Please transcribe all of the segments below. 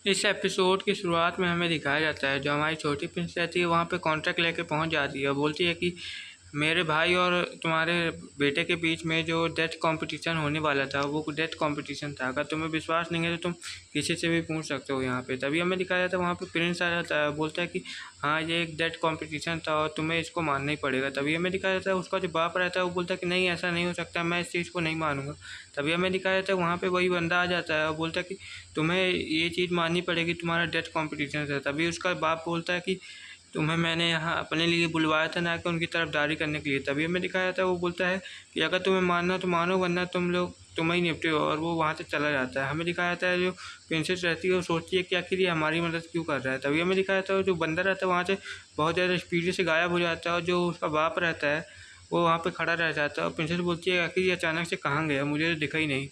इस एपिसोड की शुरुआत में हमें दिखाया जाता है जो हमारी छोटी प्रिंस रहती है वहाँ पे कॉन्ट्रैक्ट लेके पहुँच जाती है और बोलती है कि मेरे भाई और तुम्हारे बेटे के बीच में जो डेथ कंपटीशन होने वाला था वो डेथ कंपटीशन था। अगर तुम्हें विश्वास नहीं है तो तुम किसी से भी पूछ सकते हो यहाँ पे। तभी हमें दिखाया जाता है वहाँ पे प्रिंस आ जाता है, बोलता है कि हाँ ये एक डेथ कंपटीशन था और तुम्हें इसको मानना ही पड़ेगा। तभी हमें दिखाया जाता है उसका जो बाप रहता है वो बोलता है कि नहीं ऐसा नहीं हो सकता, मैं इस चीज़ को नहीं मानूंगा। तभी हमें दिखाया जाता है वहाँ पे वही बंदा आ जाता है और बोलता है कि तुम्हें ये चीज़ माननी पड़ेगी, तुम्हारा डेथ कॉम्पिटिशन है। तभी उसका बाप बोलता है कि तुम्हें मैंने यहाँ अपने लिए बुलवाया था, ना कि उनकी तरफदारी करने के लिए। तभी हमें दिखाया जाता है वो बोलता है कि अगर तुम्हें मानना तो मानो, वरना तुम ही निपटे हो, और वो वहाँ से चला जाता है। हमें दिखाया जाता है जो प्रिंसेस रहती है वो सोचती है कि आखिर ये हमारी मदद क्यों कर रहा है। तभी हमें दिखाया जाता है जो बंदा रहता है वहाँ से बहुत ज़्यादा स्पीड से गायब हो जाता है और जो उसका बाप रहता है वो वहाँ पे खड़ा रह जाता है और प्रिंसेस बोलती है आखिर ये अचानक से कहाँ गया, मुझे तो दिखा ही नहीं।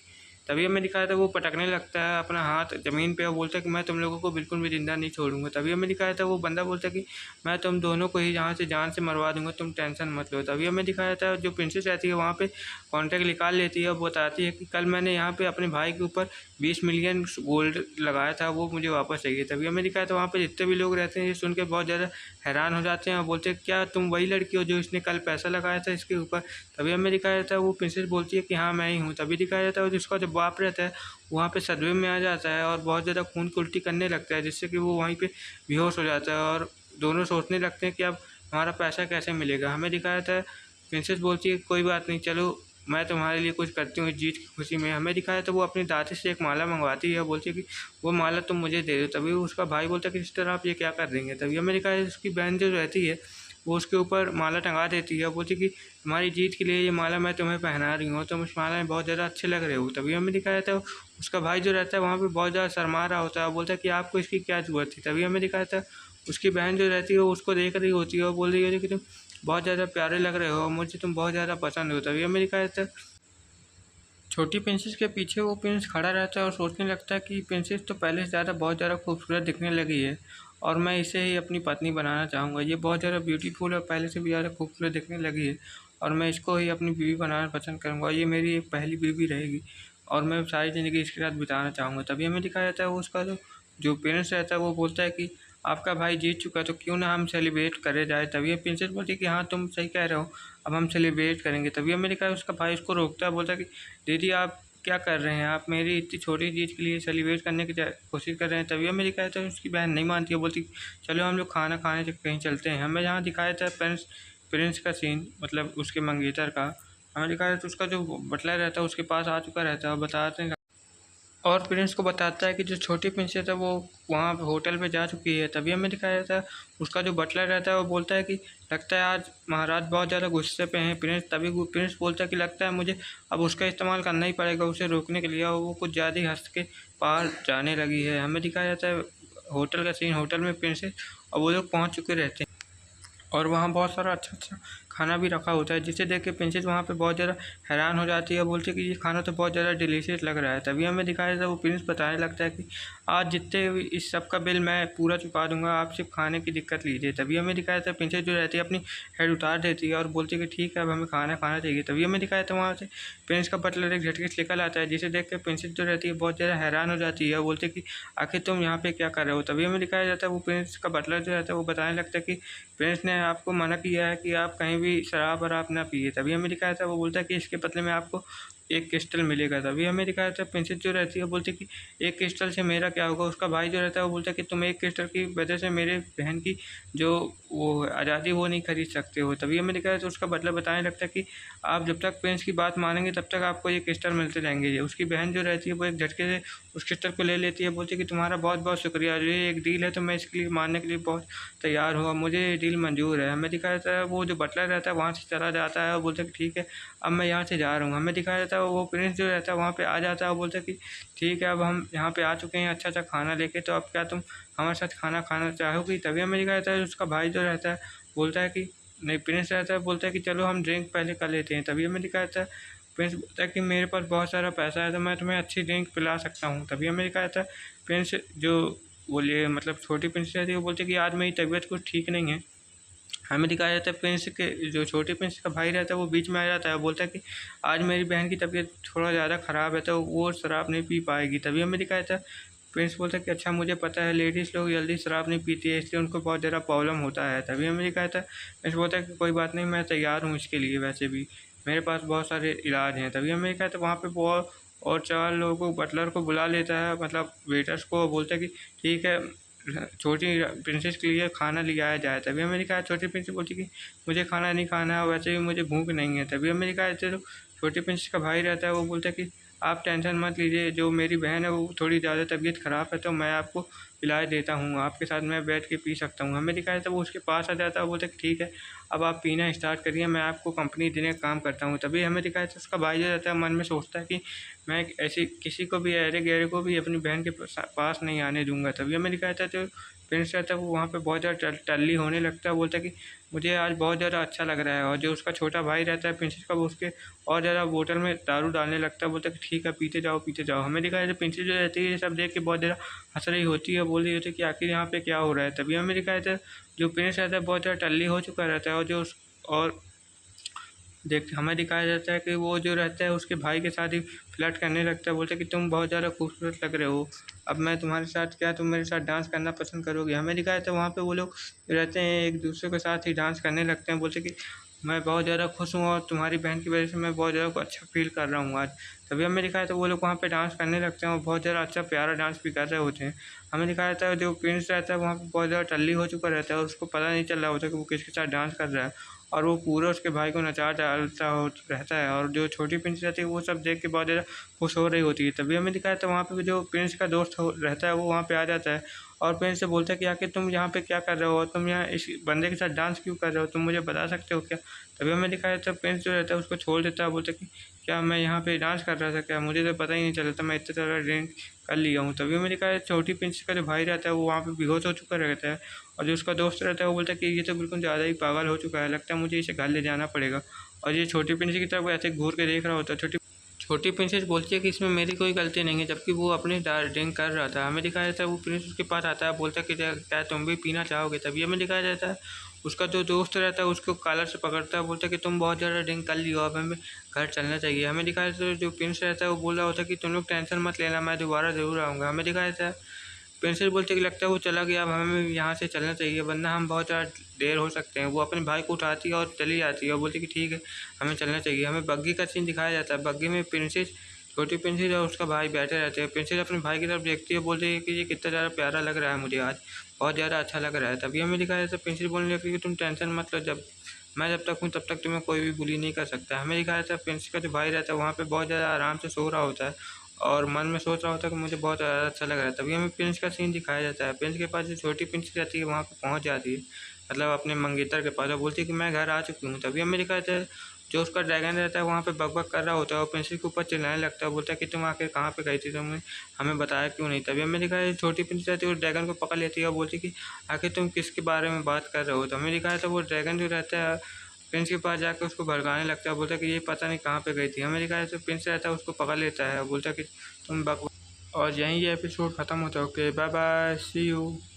तभी हमें दिखाया था वो पटकने लगता है अपना हाथ ज़मीन पे और बोलता है कि मैं तुम लोगों को बिल्कुल भी ज़िंदा नहीं छोड़ूंगा। तभी हमें दिखाया था वो बंदा बोलता है कि मैं तुम दोनों को ही जहाँ से जान से मरवा दूंगा, तुम टेंशन मत लो। तभी हमें दिखाया था जो प्रिंसेस रहती है वहाँ पे कॉन्ट्रैक्ट निकाल लेती है और बताती है कि कल मैंने यहाँ पे अपने भाई के ऊपर 20 मिलियन गोल्ड लगाया था, वो मुझे वापस चाहिए। तभी हमें दिखाया था वहाँ पे जितने भी लोग रहते हैं ये सुन के बहुत ज़्यादा हैरान हो जाते हैं और बोलते हैं क्या तुम वही लड़की हो जो इसने कल पैसा लगाया था इसके ऊपर। तभी हमें दिखाया जाता है वो प्रिंसेस बोलती है कि हाँ मैं ही हूँ। तभी दिखाया जाता है जिसका जो बाप रहता है वहाँ पे सदमे में आ जाता है और बहुत ज़्यादा खून की उल्टी करने लगता है, जिससे कि वो वहीं पे बेहोश हो जाता है और दोनों सोचने लगते हैं कि अब हमारा पैसा कैसे मिलेगा। हमें दिखाया जाता है प्रिंसेस बोलती है कोई बात नहीं, चलो मैं तुम्हारे लिए कुछ करती हूँ इस जीत की खुशी में। हमें दिखाया तो वो अपनी दादी से एक माला मंगवाती है, बोलती है कि वो माला तुम मुझे दे दो। तभी उसका भाई बोलता है कि सिस्टर आप ये क्या कर देंगे। तभी हमें दिखाया उसकी बहन जो रहती है वो उसके ऊपर माला टंगा देती है, बोलती कि तुम्हारी जीत के लिए ये माला मैं तुम्हें पहना रही हूँ, तुम इस माला में बहुत ज़्यादा अच्छे लग रहे हो। तभी हमें दिखाया जाता है उसका भाई जो रहता है वहाँ पे बहुत ज़्यादा शर्मा रहा होता है और बोलता है कि आपको इसकी क्या ज़रूरत थी। तभी हमें दिखाया जाता है उसकी बहन जो रहती है वो उसको देख रही होती है और बोल रही होती है कि तुम बहुत ज़्यादा प्यारे लग रहे हो, मुझे तुम बहुत ज़्यादा पसंद हो। तभी हमें दिखाया जाता है छोटी प्रिंसेस के पीछे वो प्रिंस खड़ा रहता है और सोचने लगता है कि प्रिंसेस तो पहले से ज़्यादा बहुत ज़्यादा खूबसूरत दिखने लगी है और मैं इसे ही अपनी पत्नी बनाना चाहूँगा। ये बहुत ज़्यादा ब्यूटीफुल और पहले से भी ज़्यादा खूबसूरत दिखने लगी है और मैं इसको ही अपनी बीवी बनाना पसंद करूँगा। ये मेरी एक पहली बीवी रहेगी और मैं सारी ज़िंदगी इसके साथ बिताना चाहूँगा। तभी हमें दिखाया जाता है वो उसका जो पेरेंट्स रहता है वो बोलता है कि आपका भाई जीत चुका है तो क्यों ना हम सेलिब्रेट करे जाए। तभी ये प्रिंसेस बोलती है कि हाँ तुम सही कह रहे हो, अब हम सेलिब्रेट करेंगे। तभी हमें दिखाया उसका भाई उसको रोकता है, बोलता है कि दीदी आप क्या कर रहे हैं, आप मेरी इतनी छोटी चीज़ के लिए सेलिब्रेट करने की कोशिश कर रहे हैं। तभी हमें दिखाया था उसकी बहन नहीं मानती है, बोलती चलो हम लोग खाना खाने कहीं चलते हैं। हमें जहाँ दिखाया था प्रिंस प्रिंस का सीन मतलब उसके मंगेतर का, हमें दिखाया था उसका जो बटलर रहता है उसके पास आ चुका रहता है और बताते हैं और प्रिंस को बताता है कि जो छोटी प्रिंसेस है वो वहाँ होटल पे जा चुकी है। तभी हमें दिखाया जाता है उसका जो बटलर रहता है वो बोलता है कि लगता है आज महाराज बहुत ज़्यादा गुस्से पे हैं प्रिंस। तभी प्रिंस बोलता है कि लगता है मुझे अब उसका इस्तेमाल करना ही पड़ेगा उसे रोकने के लिए, और वो कुछ ज़्यादा ही हंस के पार जाने लगी है। हमें दिखाया जाता है होटल का सीन, होटल में प्रिंसेस और वो लोग पहुँच चुके रहते हैं और वहाँ बहुत सारा अच्छा खाना भी रखा होता है, जिसे देख के प्रिंसेस वहाँ पे बहुत ज़्यादा हैरान हो जाती है, बोलती है कि ये खाना तो बहुत ज़्यादा डिलीशियस लग रहा है। तभी हमें दिखाया जाता है वो प्रिंस बताने लगता है कि आज जितने भी इस सब का बिल मैं पूरा चुका दूंगा, आप सिर्फ खाने की दिक्कत लीजिए। तभी हमें दिखाया जाता है प्रिंसेस जो रहती है अपनी हेड उतार देती है और बोलती है कि ठीक है अब हमें खाना खाना चाहिए। तभी हमें दिखाया था वहाँ से प्रिंस का बटलर एक झटके से निकल आता है, जिसे देख के प्रिंसेस जो रहती है बहुत ज़्यादा हैरान हो जाती है और बोलती है कि आखिर तुम यहाँ पे क्या कर रहे हो। तभी हमें दिखाया जाता है वो प्रिंस का बटलर जो रहता है वो बताने लगता है कि प्रिंस ने आपको मना किया है कि आप कहीं भी शराब वराब ना पिए। तभी हमें दिखाया था वो बोलता है कि इसके बदले में आपको एक क्रिस्टल मिलेगा। तभी हमें दिखाया था प्रिंसेस जो रहती है बोलती है कि एक क्रिस्टल से मेरा क्या होगा। उसका भाई जो रहता है वो बोलता है कि तुम एक क्रिस्टल की वजह से मेरे बहन की जो वो आज़ादी वो नहीं खरीद सकते हो। तभी हमें दिखाया तो उसका बदला बताने लगता है कि आप जब तक प्रिंस की बात मानेंगे तब तक आपको ये क्रिस्टल मिलते रहेंगे। उसकी बहन जो रहती है वो एक झटके से उस क्रिस्टल को ले लेती है, बोलती है कि तुम्हारा बहुत बहुत शुक्रिया, ये एक डील है तो मैं इसके लिए मानने के लिए बहुत तैयार हुआ, मुझे ये डील मंजूर है। हमें दिखाया जाता है वो जो बटलर रहता है वहाँ से चला जाता है और बोलता है कि ठीक है अब मैं यहाँ से जा रहा हूँ। हमें दिखाया जाता है वो प्रिंस जो रहता है वहाँ पे आ जाता है और बोलता है कि ठीक है अब हम यहाँ पे आ चुके हैं अच्छा अच्छा खाना लेके, तो अब क्या तुम हमारे साथ खाना खाना चाहोगी। तभी हमें दिखाया जाता है उसका भाई जो रहता है बोलता है कि नहीं, प्रिंस रहता है बोलता है कि चलो हम ड्रिंक पहले कर लेते हैं। तभी हमें दिखाया जाता है प्रिंस बोलता है कि मेरे पास बहुत सारा पैसा है तो मैं तुम्हें अच्छी ड्रिंक पिला सकता हूँ। तभी हमें दिखाया जाता है प्रिंस जो बोलिए मतलब छोटी प्रिंस रहती है वो बोलती है कि आज मेरी तबीयत कुछ ठीक नहीं है। हमें दिखाया जाता है प्रिंस के जो छोटे प्रिंस का भाई रहता है वो बीच में आ जाता है, बोलता है कि आज मेरी बहन की तबीयत थोड़ा ज़्यादा ख़राब है तो वो शराब नहीं पी पाएगी। तभी हमें दिखाया जाता है प्रिंस बोलता है कि अच्छा मुझे पता है लेडीज़ लोग जल्दी शराब नहीं पीती है, इसलिए उनको बहुत ज़्यादा प्रॉब्लम होता है। तभी अमेरिका कहता है, प्रिंस बोलता है कि कोई बात नहीं, मैं तैयार हूँ इसके लिए, वैसे भी मेरे पास बहुत सारे इलाज हैं। तभी अमेरिका कहता है वहाँ पे बहुत और 4 लोगों को, बटलर को बुला लेता है, मतलब वेटर्स को, बोलता है कि ठीक है छोटी प्रिंसेस के लिए खाना ले आया जाए। तभी अमेरिका छोटी प्रिंसेस बोलती कि मुझे खाना नहीं खाना है, वैसे भी मुझे भूख नहीं है। तभी अमेरिका जो छोटी प्रिंसेस का भाई रहता है वो बोलता है कि आप टेंशन मत लीजिए, जो मेरी बहन है वो थोड़ी ज़्यादा तबीयत ख़राब है, तो मैं आपको इलाज देता हूँ, आपके साथ मैं बैठ के पी सकता हूँ। अमेरिका है तो वो उसके पास आ जाता है, बोलता है कि ठीक है अब आप पीना स्टार्ट करिए, मैं आपको कंपनी देने का काम करता हूँ। तभी अमेरिका है तो उसका भाई जो रहता है मन में सोचता है कि मैं ऐसी किसी को भी, अरे गहरे को भी अपनी बहन के पास नहीं आने दूंगा। तभी अमेरिका रहता है तो प्रिंस रहता है वो वहाँ पे बहुत ज़्यादा टल्ली होने लगता है, बोलता है कि मुझे आज बहुत ज़्यादा अच्छा लग रहा है। और जो उसका छोटा भाई रहता है प्रिंसेस का, वो उसके और ज़्यादा बोतल में दारू डालने लगता है, बोलता है कि ठीक है पीते जाओ। हमें दिखाया जो प्रिंसेस जो रहती है ये सब देख के बहुत ज़्यादा हंस रही होती है, बोल रही होती है कि आखिर यहाँ पे क्या हो रहा है। तभी हमें दिखाया था जो प्रिंस रहता है बहुत ज़्यादा टल्ली हो चुका रहता है, और जो और देख हमें दिखाया जाता है कि वो जो रहता है उसके भाई के साथ ही फ्लर्ट करने लगता है, बोलता है कि तुम बहुत ज़्यादा खूबसूरत लग रहे हो, अब मैं तुम्हारे साथ क्या, तुम मेरे साथ डांस करना पसंद करोगे। हमें दिखाया जाता है वहाँ पे वो लोग रहते हैं एक दूसरे के साथ ही डांस करने लगते हैं, बोलते कि मैं बहुत ज़्यादा खुश हूँ और तुम्हारी बहन की वजह से मैं बहुत ज़्यादा अच्छा फील कर रहा हूँ आज। तभी हमें दिखाया था वो लोग वहाँ पे डांस करने लगते हैं और बहुत ज़्यादा अच्छा प्यारा डांस भी कर रहे होते हैं। हमें दिखाया जाता है जो प्रिंस रहता है वहाँ पे बहुत ज़्यादा टल्ली हो चुका रहता है और उसको पता नहीं चल रहा होता कि वो किसके साथ डांस कर रहा है, और वो पूरा उसके भाई को नचा डालता हो रहता है। और जो छोटी प्रिंस रहती है वो सब देख के बहुत ज़्यादा खुश हो रही होती है। तभी हमें दिखाया था वहाँ पे जो प्रिंस का दोस्त रहता है वो वहाँ पे आ जाता है और प्रिंस से बोलता है कि आखिर तुम यहाँ पे क्या कर रहे हो और तुम यहाँ इस बंदे के साथ डांस क्यों कर रहे हो, तुम मुझे बता सकते हो क्या। तभी हमें दिखाया था प्रिंस जो रहता है उसको छोड़ देता है, बोलता है कि क्या मैं यहाँ पे डांस कर रहा था क्या, मुझे तो पता ही नहीं चला था, मैं इतने सारा ड्रिंक कर लिया हूँ। तभी हमें दिखाया छोटी प्रिंस का जो भाई रहता है वो वहाँ पे बेहोश हो चुका रहता है, और जो उसका दोस्त रहता है वो बोलता है कि ये तो बिल्कुल ज़्यादा ही पागल हो चुका है, लगता है मुझे इसे घर ले जाना पड़ेगा। और ये छोटी प्रिंसेस की तरफ ऐसे घूर के देख रहा होता है। छोटी छोटी प्रिंसेस बोलती है कि इसमें मेरी कोई गलती नहीं है, जबकि वो अपनी ड्रिंक कर रहा था। हमें दिखाया जाता है वो प्रिंस उसके पास आता है, बोलता है कि क्या तुम भी पीना चाहोगे। तभी हमें दिखाया जाता है उसका जो दोस्त रहता है उसको कॉलर से पकड़ता है, बोलता है कि तुम बहुत ज़्यादा ड्रिंक कर लियो, अब हमें घर चलना चाहिए। हमें दिखाया जाता है जो प्रिंस रहता है वो बोल रहा होता है कि तुम लोग टेंशन मत लेना, मैं दोबारा ज़रूर आऊँगा। हमें दिखाया जाता है प्रिंसेस बोलते कि लगता है वो चला गया, अब हमें यहाँ से चलना चाहिए वरना हम बहुत ज़्यादा देर हो सकते हैं। वो अपने भाई को उठाती है और चली जाती है और बोलती कि ठीक है हमें चलना चाहिए। हमें बग्गी का सीन दिखाया जाता है, बग्गी में प्रिंसेस, छोटी प्रिंसेस और उसका भाई बैठे रहते हैं। प्रिंसेस अपने भाई की तरफ देखती है, बोलती है कि ये कितना ज़्यादा प्यारा लग रहा है मुझे आज, बहुत ज़्यादा अच्छा लग रहा है। तभी हमें दिखाया जाता है प्रिंसेस बोलने लगती है कि तुम टेंशन मत लो, जब तक हूँ तब तक तुम्हें कोई भी बुली नहीं कर सकता। हमें दिखाया जाता है प्रिंसेस का जो भाई रहता है वहाँ पे बहुत ज़्यादा आराम से सो रहा होता है और मन में सोच रहा होता है कि मुझे बहुत ज़्यादा अच्छा लग रहा है। तभी हमें प्रिंस का सीन दिखाया जाता है, प्रिंस के पास जो छोटी प्रिंस रहती है वहाँ पे पहुँच जाती है, मतलब अपने मंगेतर के पास, और बोलती है कि मैं घर आ चुकी हूँ। तभी हमें दिखाया जाता है जो उसका ड्रैगन रहता है वहाँ पे बक कर रहा होता है और प्रिंसेस के ऊपर चिल्लाने लगता है, बोलता है कि तुम आखिर कहाँ पे गई थी, तुमने हमें बताया क्यों नहीं। तभी हमें दिखाया छोटी प्रिंस रहती है वो ड्रैगन को पकड़ लेती है और बोलती है कि आखिर तुम किसके बारे में बात कर रहे हो। तो हमें दिखाया था वो ड्रैगन जो रहता है प्रिंस के पास जाकर उसको भड़काने लगता है, बोलता है कि ये पता नहीं कहाँ पे गई थी। हमें दिखाया तो प्रिंस रहता है उसको पकड़ लेता है और बोलता है कि तुम बक, और यहीं ये एपिसोड ख़त्म होता है। Okay bye bye, see you.